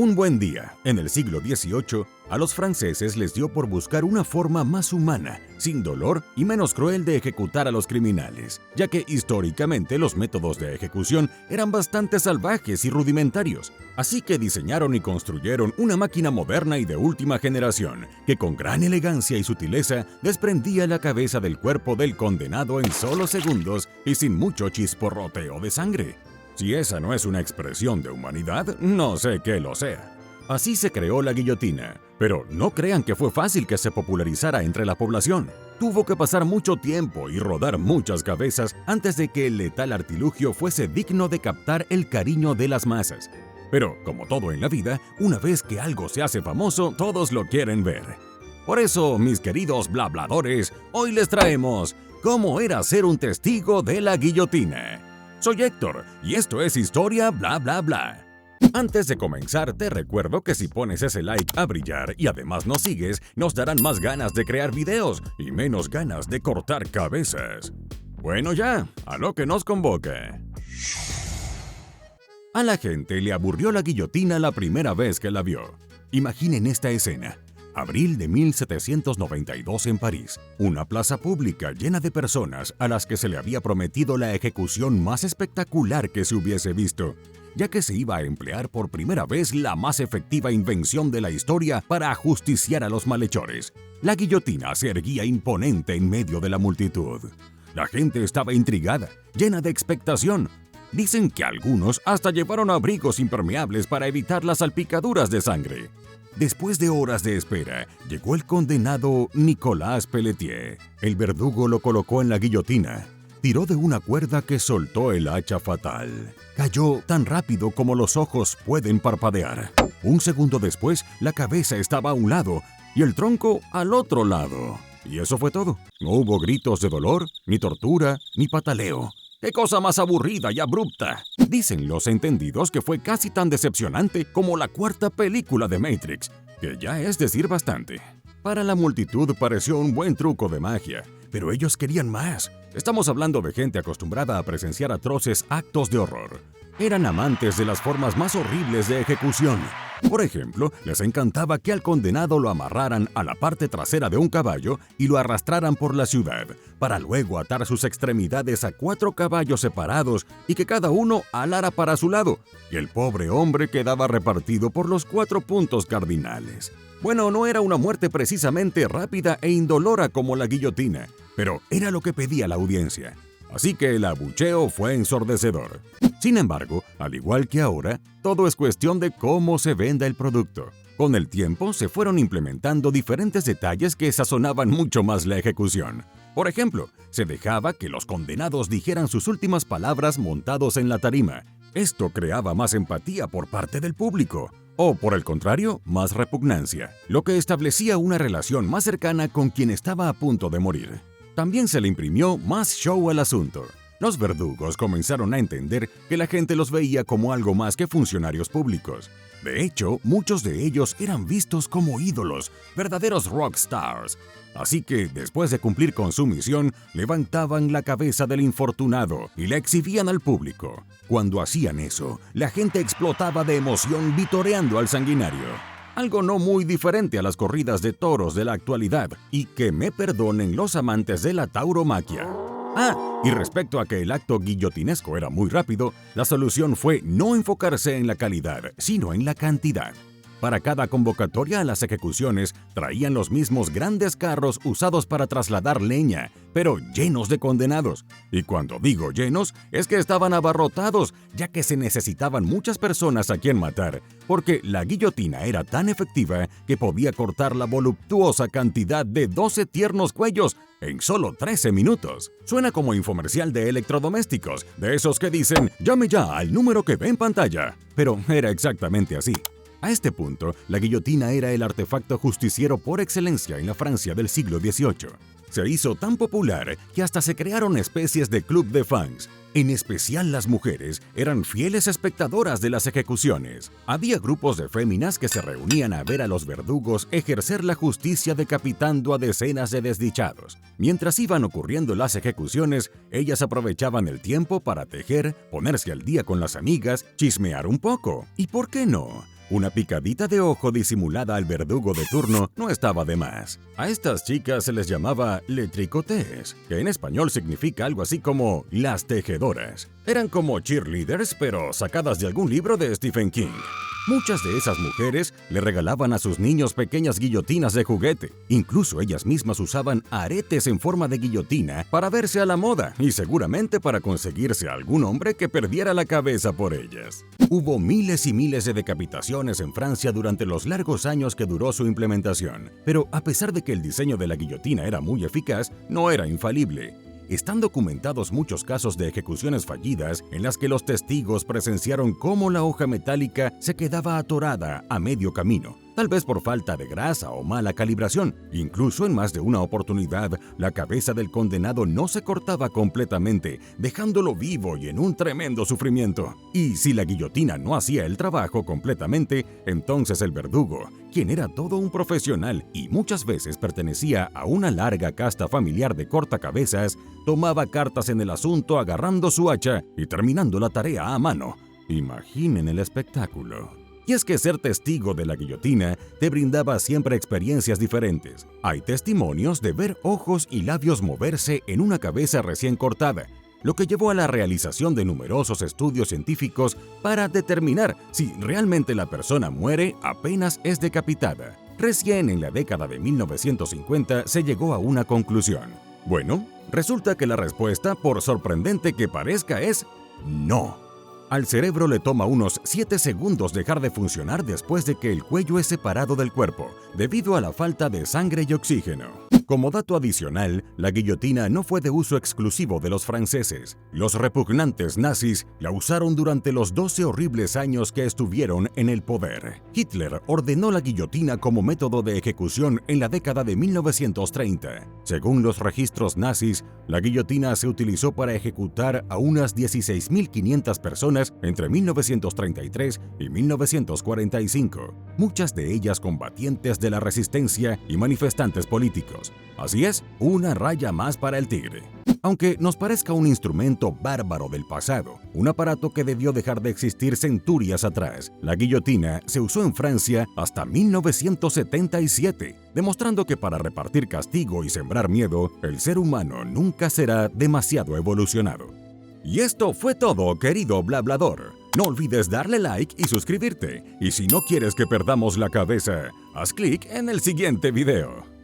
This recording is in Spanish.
Un buen día, en el siglo XVIII, a los franceses les dio por buscar una forma más humana, sin dolor y menos cruel de ejecutar a los criminales, ya que históricamente los métodos de ejecución eran bastante salvajes y rudimentarios. Así que diseñaron y construyeron una máquina moderna y de última generación, que con gran elegancia y sutileza desprendía la cabeza del cuerpo del condenado en solo segundos y sin mucho chisporroteo de sangre. Si esa no es una expresión de humanidad, no sé qué lo sea. Así se creó la guillotina, pero no crean que fue fácil que se popularizara entre la población. Tuvo que pasar mucho tiempo y rodar muchas cabezas antes de que el letal artilugio fuese digno de captar el cariño de las masas. Pero, como todo en la vida, una vez que algo se hace famoso, todos lo quieren ver. Por eso, mis queridos blabladores, hoy les traemos ¿cómo era ser un testigo de la guillotina? Soy Héctor, y esto es Historia Bla Bla Bla. Antes de comenzar, te recuerdo que si pones ese like a brillar y además nos sigues, nos darán más ganas de crear videos y menos ganas de cortar cabezas. Bueno ya, a lo que nos convoca. A la gente le aburrió la guillotina la primera vez que la vio. Imaginen esta escena. Abril de 1792 en París, una plaza pública llena de personas a las que se le había prometido la ejecución más espectacular que se hubiese visto, ya que se iba a emplear por primera vez la más efectiva invención de la historia para ajusticiar a los malhechores. La guillotina se erguía imponente en medio de la multitud. La gente estaba intrigada, llena de expectación. Dicen que algunos hasta llevaron abrigos impermeables para evitar las salpicaduras de sangre. Después de horas de espera, llegó el condenado Nicolas Pelletier. El verdugo lo colocó en la guillotina. Tiró de una cuerda que soltó el hacha fatal. Cayó tan rápido como los ojos pueden parpadear. Un segundo después, la cabeza estaba a un lado y el tronco al otro lado. Y eso fue todo. No hubo gritos de dolor, ni tortura, ni pataleo. ¡Qué cosa más aburrida y abrupta! Dicen los entendidos que fue casi tan decepcionante como la cuarta película de Matrix, que ya es decir bastante. Para la multitud pareció un buen truco de magia, pero ellos querían más. Estamos hablando de gente acostumbrada a presenciar atroces actos de horror. Eran amantes de las formas más horribles de ejecución. Por ejemplo, les encantaba que al condenado lo amarraran a la parte trasera de un caballo y lo arrastraran por la ciudad, para luego atar sus extremidades a 4 caballos separados y que cada uno alara para su lado, y el pobre hombre quedaba repartido por los 4 puntos cardinales. Bueno, no era una muerte precisamente rápida e indolora como la guillotina, pero era lo que pedía la audiencia. Así que el abucheo fue ensordecedor. Sin embargo, al igual que ahora, todo es cuestión de cómo se venda el producto. Con el tiempo se fueron implementando diferentes detalles que sazonaban mucho más la ejecución. Por ejemplo, se dejaba que los condenados dijeran sus últimas palabras montados en la tarima. Esto creaba más empatía por parte del público. O, por el contrario, más repugnancia, lo que establecía una relación más cercana con quien estaba a punto de morir. También se le imprimió más show al asunto. Los verdugos comenzaron a entender que la gente los veía como algo más que funcionarios públicos. De hecho, muchos de ellos eran vistos como ídolos, verdaderos rock stars. Así que, después de cumplir con su misión, levantaban la cabeza del infortunado y la exhibían al público. Cuando hacían eso, la gente explotaba de emoción vitoreando al sanguinario. Algo no muy diferente a las corridas de toros de la actualidad, y que me perdonen los amantes de la tauromaquia. Y respecto a que el acto guillotinesco era muy rápido, la solución fue no enfocarse en la calidad, sino en la cantidad. Para cada convocatoria a las ejecuciones, traían los mismos grandes carros usados para trasladar leña, pero llenos de condenados. Y cuando digo llenos, es que estaban abarrotados, ya que se necesitaban muchas personas a quien matar, porque la guillotina era tan efectiva que podía cortar la voluptuosa cantidad de 12 tiernos cuellos en solo 13 minutos. Suena como infomercial de electrodomésticos, de esos que dicen, llame ya al número que ve en pantalla. Pero era exactamente así. A este punto, la guillotina era el artefacto justiciero por excelencia en la Francia del siglo XVIII. Se hizo tan popular que hasta se crearon especies de club de fans. En especial las mujeres eran fieles espectadoras de las ejecuciones. Había grupos de féminas que se reunían a ver a los verdugos ejercer la justicia decapitando a decenas de desdichados. Mientras iban ocurriendo las ejecuciones, ellas aprovechaban el tiempo para tejer, ponerse al día con las amigas, chismear un poco. ¿Y por qué no? Una picadita de ojo disimulada al verdugo de turno no estaba de más. A estas chicas se les llamaba les tricotees, que en español significa algo así como las tejedoras. Eran como cheerleaders, pero sacadas de algún libro de Stephen King. Muchas de esas mujeres le regalaban a sus niños pequeñas guillotinas de juguete. Incluso ellas mismas usaban aretes en forma de guillotina para verse a la moda y seguramente para conseguirse a algún hombre que perdiera la cabeza por ellas. Hubo miles y miles de decapitaciones en Francia durante los largos años que duró su implementación, pero a pesar de que el diseño de la guillotina era muy eficaz, no era infalible. Están documentados muchos casos de ejecuciones fallidas en las que los testigos presenciaron cómo la hoja metálica se quedaba atorada a medio camino, tal vez por falta de grasa o mala calibración. Incluso en más de una oportunidad, la cabeza del condenado no se cortaba completamente, dejándolo vivo y en un tremendo sufrimiento. Y si la guillotina no hacía el trabajo completamente, entonces el verdugo, quien era todo un profesional y muchas veces pertenecía a una larga casta familiar de cortacabezas, tomaba cartas en el asunto agarrando su hacha y terminando la tarea a mano. Imaginen el espectáculo. Y es que ser testigo de la guillotina te brindaba siempre experiencias diferentes. Hay testimonios de ver ojos y labios moverse en una cabeza recién cortada, lo que llevó a la realización de numerosos estudios científicos para determinar si realmente la persona muere apenas es decapitada. Recién en la década de 1950 se llegó a una conclusión. Bueno, resulta que la respuesta, por sorprendente que parezca, es no. Al cerebro le toma unos 7 segundos dejar de funcionar después de que el cuello es separado del cuerpo, debido a la falta de sangre y oxígeno. Como dato adicional, la guillotina no fue de uso exclusivo de los franceses. Los repugnantes nazis la usaron durante los 12 horribles años que estuvieron en el poder. Hitler ordenó la guillotina como método de ejecución en la década de 1930. Según los registros nazis, la guillotina se utilizó para ejecutar a unas 16.500 personas entre 1933 y 1945, muchas de ellas combatientes de la resistencia y manifestantes políticos. Así es, una raya más para el tigre. Aunque nos parezca un instrumento bárbaro del pasado, un aparato que debió dejar de existir centurias atrás, la guillotina se usó en Francia hasta 1977, demostrando que para repartir castigo y sembrar miedo, el ser humano nunca será demasiado evolucionado. Y esto fue todo, querido blablador. No olvides darle like y suscribirte. Y si no quieres que perdamos la cabeza, haz clic en el siguiente video.